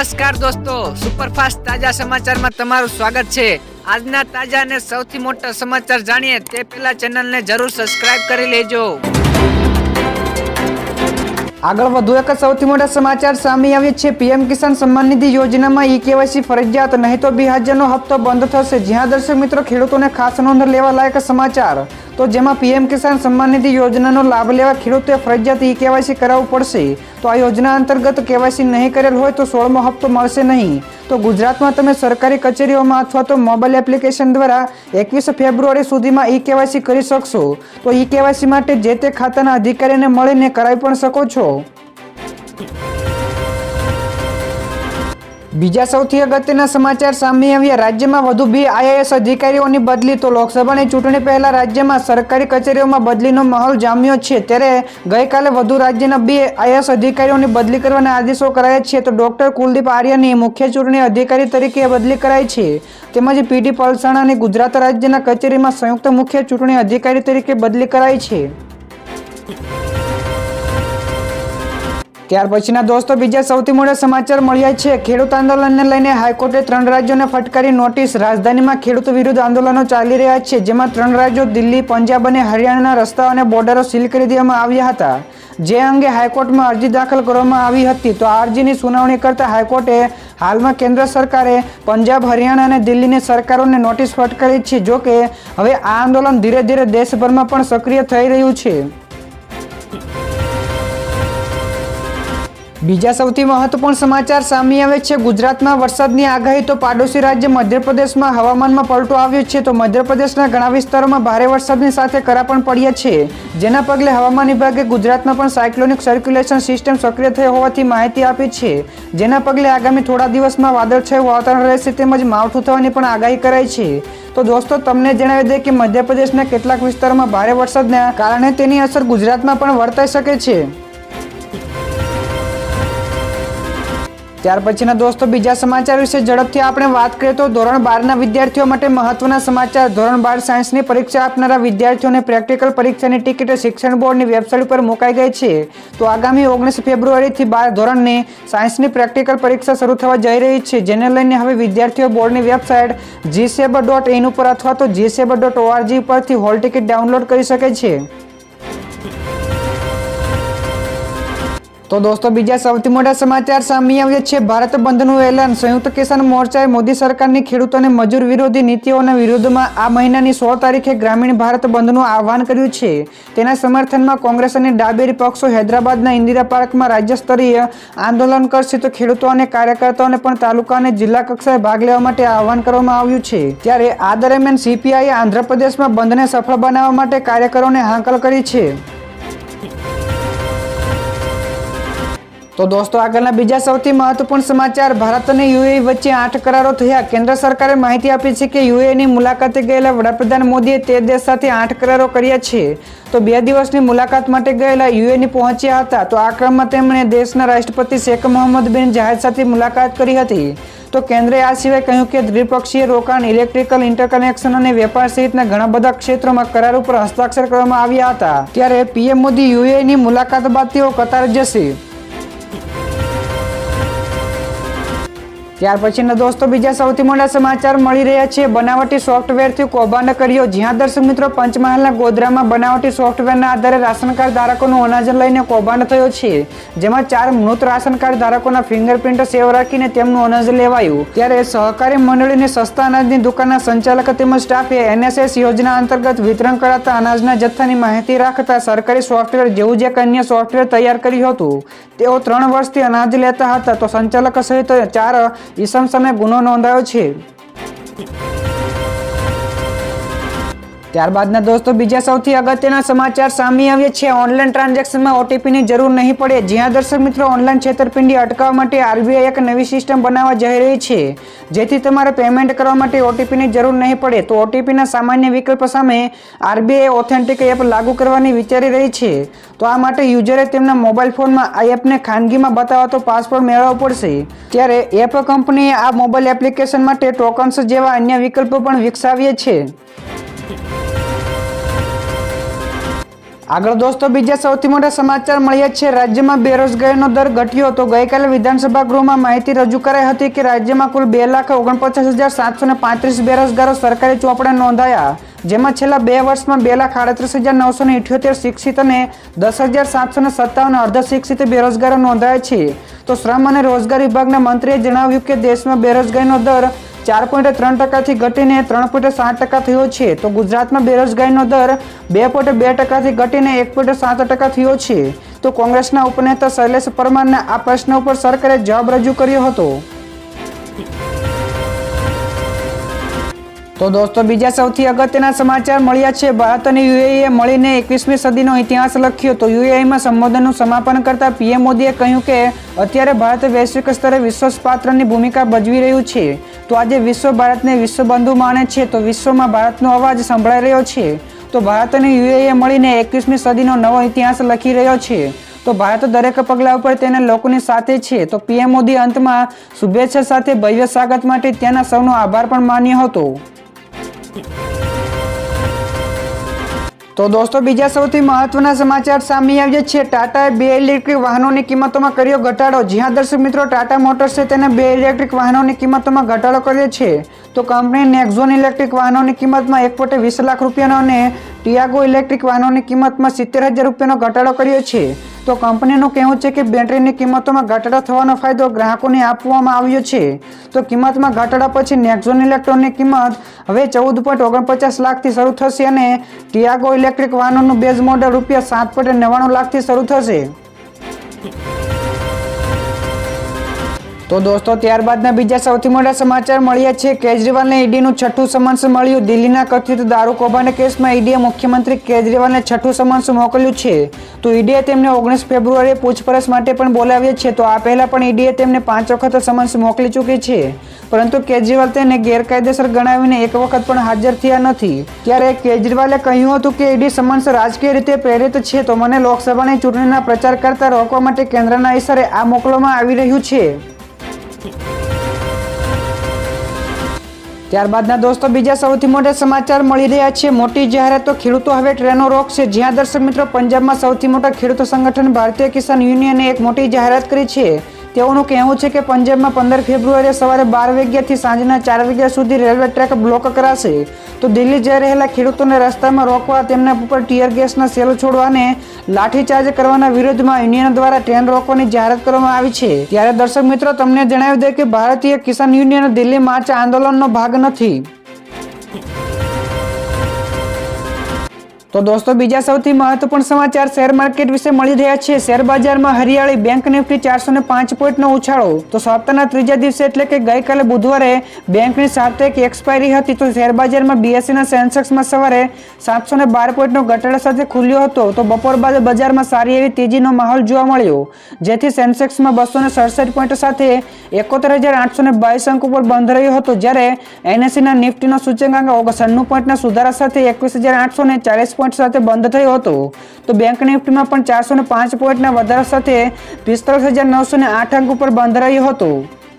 નમસ્કાર દોસ્તો, સુપરફાસ્ટ તાજા સમાચારમાં તમારું સ્વાગત છે। આજના તાજા અને સૌથી મોટા સમાચાર જાણીએ તે પહેલા ચેનલને જરૂર સબસ્ક્રાઇબ કરી લેજો। આગળ વધુ એક સૌથી મોટા સમાચાર સામે આવ્યા છે। પીએમ કિસાન સન્માન નિધિ યોજનામાં ઈ-કેવાયસી ફરજિયાત, નહીં તો 2000નો હપ્તો બંધ થશે। જ્યાં દર્શક મિત્રો ખેડૂતોને ખાસ નોંધ લેવા લાયક સમાચાર, તો જેમાં પીએમ કિસાન સન્માન નિધિ યોજનાનો લાભ લેવા ખેડૂતોએ ફરજિયાત ઈ-કેવાયસી કરાવવું પડશે। તો આ યોજના અંતર્ગત કેવાયસી નહીં કરેલ હોય તો 16મો હપ્તો મળશે નહીં। તો ગુજરાતમાં તમે સરકારી કચેરીઓમાં અથવા તો મોબાઈલ એપ્લિકેશન દ્વારા 21 ફેબ્રુઆરી સુધીમાં ઈ-કેવાયસી કરી શકશો। તો ઈ-કેવાયસી માટે જે તે ખાતાના અધિકારીને મળીને કરાવી પણ શકો છો। બીજા સૌથી અગત્યના સમાચાર સામે આવ્યા। રાજ્યમાં વધુ 2 આઈએએસ અધિકારીઓની બદલી। તો લોકસભાની ચૂંટણી પહેલા રાજ્યમાં સરકારી કચેરીઓમાં બદલીનો માહોલ જામ્યો છે। ત્યારે ગઈકાલે વધુ રાજ્યના 2 આઈએએસ અધિકારીઓની બદલી કરવાના આદેશો કરાયા છે। તો ડોક્ટર કુલદીપ આર્યની મુખ્ય ચૂંટણી અધિકારી તરીકે બદલી કરાઈ છે, તેમજ પીડી પલસાણાની ગુજરાત રાજ્યના કચેરીમાં સંયુક્ત મુખ્ય ચૂંટણી અધિકારી તરીકે બદલી કરાઈ છે। ત્યાર પછીના દોસ્તો બીજા સૌથી મોટા સમાચાર મળ્યા છે। ખેડૂત આંદોલનને લઈને હાઈકોર્ટે 3 રાજ્યોને ફટકારી નોટિસ। રાજધાનીમાં ખેડૂત વિરુદ્ધ આંદોલનો ચાલી રહ્યા છે, જેમાં 3 રાજ્યો દિલ્હી, પંજાબ અને હરિયાણાના રસ્તાઓ અને બોર્ડરો સીલ કરી દેવામાં આવ્યા હતા, જે અંગે હાઈકોર્ટમાં અરજી દાખલ કરવામાં આવી હતી। તો આ અરજીની સુનાવણી કરતા હાઈકોર્ટે હાલમાં કેન્દ્ર સરકારે પંજાબ, હરિયાણા અને દિલ્હીની સરકારોને નોટિસ ફટકારી છે। જો કે હવે આ આંદોલન ધીરે ધીરે દેશભરમાં પણ સક્રિય થઈ રહ્યું છે। બીજા સૌથી મહત્વપૂર્ણ સમાચાર સામે આવે છે। ગુજરાતમાં વરસાદની આગાહી। તો પાડોશી રાજ્ય મધ્યપ્રદેશમાં હવામાનમાં પલટો આવ્યો છે। તો મધ્યપ્રદેશના ઘણા વિસ્તારોમાં ભારે વરસાદની સાથે કરા પણ પડ્યા છે, જેના પગલે હવામાન વિભાગે ગુજરાતમાં પણ સાયક્લોનિક સર્ક્યુલેશન સિસ્ટમ સક્રિય થઈ હોવાથી માહિતી આપી છે, જેના પગલે આગામી થોડા દિવસમાં વાદળછાયું વાતાવરણ રહેશે તેમજ માવઠું થવાની પણ આગાહી કરાઈ છે। તો દોસ્તો તમને જણાવી દઈએ કે મધ્યપ્રદેશના કેટલાક વિસ્તારોમાં ભારે વરસાદના કારણે તેની અસર ગુજરાતમાં પણ વર્તાઈ શકે છે। ત્યાર પછીના દોસ્તો બીજા સમાચાર વિશે ઝડપથી આપણે વાત કરીએ તો ધોરણ 12ના વિદ્યાર્થીઓ માટે મહત્વના સમાચાર। ધોરણ 12 સાયન્સની પરીક્ષા આપનારા વિદ્યાર્થીઓને પ્રેક્ટિકલ પરીક્ષાની ટિકિટ શિક્ષણ બોર્ડની વેબસાઇટ પર મુકાઈ ગઈ છે। તો આગામી 19 ફેબ્રુઆરીથી 12 ધોરણની સાયન્સની પ્રેક્ટિકલ પરીક્ષા શરૂ થવા જઈ રહી છે, જેને લઈને હવે વિદ્યાર્થીઓ બોર્ડની વેબસાઇટ GSEB.in ઉપર અથવા તો GSEB.org પરથી હોલ ટિકિટ ડાઉનલોડ કરી શકે છે। તો દોસ્તો બીજા સૌથી મોટા સમાચાર સામે આવ્યા છે। ભારત બંધનું એલાન। સંયુક્ત કિસાન મોરચાએ મોદી સરકારની ખેડૂતોને મજૂર વિરોધી નીતિઓના વિરોધમાં આ મહિનાની 16 તારીખે ગ્રામીણ ભારત બંધનું આહવાન કર્યું છે। તેના સમર્થનમાં કોંગ્રેસ અને ડાબેરી પક્ષો હૈદરાબાદના ઇન્દિરા પાર્કમાં રાજ્ય સ્તરીય આંદોલન કરશે। તો ખેડૂતો અને કાર્યકર્તાઓને પણ તાલુકા અને જિલ્લા કક્ષાએ ભાગ લેવા માટે આહવાન કરવામાં આવ્યું છે। ત્યારે આ દરમિયાન સીપીઆઈએ આંધ્રપ્રદેશમાં બંધને સફળ બનાવવા માટે કાર્યકરોને હાંકલ કરી છે। તો દોસ્તો આગળના બીજા સૌથી મહત્વપૂર્ણ સમાચાર। ભારત અને યુએઈ વચ્ચે 8 કરારો થયા। કેન્દ્ર સરકારે માહિતી આપી છે કે યુએઈની મુલાકાતે ગયેલા વડાપ્રધાન મોદીએ તે દેશ સાથે 8 કરારો કર્યા છે। તો 2 દિવસની મુલાકાત માટે ગયેલા યુએઈ પહોંચ્યા હતા। તો આ ક્રમમાં તેમણે દેશના રાષ્ટ્રપતિ શેખ મોહમ્મદ બિન જાયદ સાથે મુલાકાત કરી હતી। તો કેન્દ્રએ આ સિવાય કહ્યું કે દ્વિપક્ષીય રોકાણ, ઇલેક્ટ્રિકલ ઇન્ટરકનેક્શન અને વેપાર સહિતના ઘણા બધા ક્ષેત્રોમાં કરાર ઉપર હસ્તાક્ષર કરવામાં આવ્યા હતા। ત્યારે પીએમ મોદી યુએઈની મુલાકાત બાદ તેઓ કતાર જશે। ત્યાર પછીના દોસ્તો બીજા સૌથી મોટા સમાચાર મળી રહ્યા છે। બનાવટી સોફ્ટવેરથી કૌભાંડ કર્યો। જ્યાં દર્શક મિત્રો પંચમહાલના ગોધરામાં બનાવટી સોફ્ટવેરના આધારે રાશન કાર્ડ ધારકોનું અનાજ લઈને કૌભાંડ થયો છે, જેમાં 4 મૃત રાશન કાર્ડ ધારકોના ફિંગરપ્રિન્ટ સેવ રાખીને તેમનું અનાજ લેવાયું। ત્યારે સહકારી મંડળીની સસ્તા અનાજની દુકાનના સંચાલક તેમજ સ્ટાફે NSS યોજના અંતર્ગત વિતરણ કરાતા અનાજના જથ્થાની માહિતી રાખતા સરકારી સોફ્ટવેર જેવું જ એક અન્ય સોફ્ટવેર તૈયાર કર્યું હતું। તેઓ 3 વર્ષથી અનાજ લેતા હતા। તો સંચાલક સહિત 4 ઈસમ સામે ગુનો નોંધાયો છે। ત્યારબાદના દોસ્તો બીજા સૌથી અગત્યના સમાચાર સામે આવ્યા છે। ઓનલાઈન ટ્રાન્ઝેક્શનમાં ઓટીપીની જરૂર નહીં પડે। જ્યાં દર્શક મિત્રો ઓનલાઈન છેતરપિંડી અટકાવવા માટે આરબીઆઈ એક નવી સિસ્ટમ બનાવવા જઈ રહી છે, જેથી તમારે પેમેન્ટ કરવા માટે ઓટીપીની જરૂર નહીં પડે। તો ઓટીપીના સામાન્ય વિકલ્પ સામે આરબીઆઈ ઓથેન્ટિક એપ લાગુ કરવાની વિચારી રહી છે। તો આ માટે યુઝરે તેમના મોબાઈલ ફોનમાં આ એપને ખાનગીમાં બતાવતો પાસવર્ડ મેળવવો પડશે। ત્યારે એપ કંપનીએ આ મોબાઈલ એપ્લિકેશન માટે ટોકન્સ જેવા અન્ય વિકલ્પો પણ વિકસાવ્યા છે। આગળ દોસ્તો બીજા સૌથી મોટા સમાચાર મળ્યા છે. રાજ્યમાં બેરોજગારીનો દર ઘટ્યો. તો ગઈકાલે વિધાનસભા ગૃહમાં માહિતી રજૂ કરાઈ હતી કે રાજ્યમાં કુલ 2,49,735 બેરોજગારો સરકારી ચોપડે નોંધાયા, જેમાં છેલ્લા 2 વર્ષમાં 2,38,978 શિક્ષિત અને 10,757 અર્ધ શિક્ષિત બેરોજગારો નોંધાયા છે. તો શ્રમ અને રોજગાર વિભાગના મંત્રીએ જણાવ્યું કે દેશમાં બેરોજગારીનો દર 4.3% ઘટીને 3.7% થયો છે. તો ગુજરાતમાં બેરોજગારીનો દર 2.2% ઘટીને 1.7% થયો છે. તો કોંગ્રેસના ઉપનેતા શૈલેષ પરમારના આ પ્રશ્ન ઉપર સરકારે જવાબ રજૂ કર્યો હતો. તો દોસ્તો બીજા સૌથી અગત્યના સમાચાર મળ્યા છે. ભારત અને યુએઈએ મળીને 21મી સદીનો ઇતિહાસ લખ્યો. તો યુએઈમાં સંબોધનનું સમાપન કરતા પીએમ મોદીએ કહ્યું કે અત્યારે ભારત વૈશ્વિક સ્તરે વિશ્વાસપાત્રની ભૂમિકા ભજવી રહ્યું છે. તો આજે વિશ્વ ભારતને વિશ્વબંધુ માને છે. તો વિશ્વમાં ભારતનો અવાજ સંભળાઈ રહ્યો છે. તો ભારત અને યુએઈએ મળીને 21મી સદીનો નવો ઇતિહાસ લખી રહ્યો છે. તો ભારત દરેક પગલા ઉપર તેના લોકોની સાથે છે. તો પીએમ મોદી અંતમાં શુભેચ્છા સાથે ભવ્ય સ્વાગત માટે ત્યાંના સૌનો આભાર પણ માન્યો હતો. તો દોસ્તો બીજા સૌથી મહત્વના સમાચાર સામે આવ્યા છે. ટાટાએ 2 ઇલેક્ટ્રિક વાહનોની કિંમતોમાં કર્યો ઘટાડો. જ્યાં દર્શક મિત્રો ટાટા મોટર્સે તેના 2 ઇલેક્ટ્રિક વાહનોની કિંમતોમાં ઘટાડો કર્યો છે. તો કંપની નેક્ઝોન ઇલેક્ટ્રિક વાહનોની કિંમતમાં 1.20 લાખ રૂપિયાનો અને ટિયાગો ઇલેક્ટ્રિક વાહનોની કિંમતમાં 70,000 રૂપિયાનો ઘટાડો કર્યો છે. તો કંપનીનું કહેવું છે કે બેટરીની કિંમતોમાં ઘટાડો થવાનો ફાયદો ગ્રાહકોને આપવામાં આવ્યો છે. તો કિંમતમાં ઘટાડા પછી નેક્ઝોન ઇલેક્ટ્રોનની કિંમત હવે 14.49 લાખથી શરૂ થશે અને ટિયાગો ઇલેક્ટ્રિક વાહનોનું બેઝ મોડેલ રૂપિયા 7.99 લાખથી શરૂ થશે. તો દોસ્તો ત્યારબાદના બીજા સૌથી મોટા સમાચાર મળ્યા છે. કેજરીવાલને ઈડીનું 6થું સમન્સ મળ્યું. દિલ્હીના કથિત દારૂ કૌભાંડ કેસમાં ઈડીએ મુખ્યમંત્રી કેજરીવાલને 6થું સમન્સ મોકલ્યું છે. તો ઈડીએ તેમને 19 ફેબ્રુઆરીએ પૂછપરછ માટે પણ બોલાવ્યા છે. તો આ પહેલા પણ ઈડીએ તેમને 5 વખત સમન્સ મોકલી ચૂકી છે, પરંતુ કેજરીવાલ તેને ગેરકાયદેસર ગણાવીને એક વખત પણ હાજર થયા નથી. ત્યારે કેજરીવાલે કહ્યું હતું કે ઈડી સમન્સ રાજકીય રીતે પ્રેરિત છે. તો મને લોકસભાની ચૂંટણીના પ્રચાર કરતા રોકવા માટે કેન્દ્રના ઇશારે આ મોકલવામાં આવી રહ્યું છે. ત્યારબાદના દોસ્તો બીજા સૌથી મોટા સમાચાર મળી રહ્યા છે. મોટી જાહેરાત. તો ખેડૂતો હવે ટ્રેનો રોકશે. જ્યાં દર્શક મિત્રો પંજાબમાં સૌથી મોટા ખેડૂત સંગઠન ભારતીય કિસાન યુનિયને એક મોટી જાહેરાત કરી છે. તેઓનું કહેવું છે કે પંજાબમાં 15 ફેબ્રુઆરીએ સવારે 12 વાગ્યાથી સાંજના 4 વાગ્યા સુધી રેલવે ટ્રેક બ્લોક કરાશે. તો દિલ્હી જઈ રહેલા ખેડૂતોને રસ્તામાં રોકવા, તેમના ઉપર ટીયર ગેસના સેલ છોડવા અને લાઠીચાર્જ કરવાના વિરોધમાં યુનિયન દ્વારા ટ્રેન રોકવાની જાહેરાત કરવામાં આવી છે. ત્યારે દર્શક મિત્રો તમને જણાવી દે કે ભારતીય કિસાન યુનિયન દિલ્હી માર્ચ આંદોલનનો ભાગ નથી. તો દોસ્તો બીજા સૌથી મહત્વપૂર્ણ સમાચાર શેર માર્કેટ વિશે મળી રહ્યા છે. શેર બજારમાં હરિયાળી. બેંક નિફ્ટી 405 પોઈન્ટનો ઉછાળો. તો સપ્તાહના ત્રીજા દિવસે એટલે કે ગઈકાલે બુધવારે બેંકની સાપ્તાહિક એક્સપાયરી હતી. તો શેર બજારમાં બીએસસીના સેન્સેક્સમાં સવારે 712 પોઈન્ટનો ઘટાડા સાથે ખુલ્યો હતો. તો બપોર બાદ બજારમાં સારી એવી તેજીનો માહોલ જોવા મળ્યો, જેથી સેન્સેક્સમાં 267 પોઈન્ટ સાથે 71,822 અંક ઉપર બંધ રહ્યો હતો. જ્યારે એનએસસીના નિફ્ટીનો સૂચકાંક 96 પોઈન્ટના સુધારા સાથે 21,840 પોઈન્ટ સાથે બંધ થયો હતો. તો બેંક નિફ્ટીમાં પણ 405 પોઈન્ટના વધારા સાથે 45,908 અંક ઉપર બંધ રહ્યો હતો.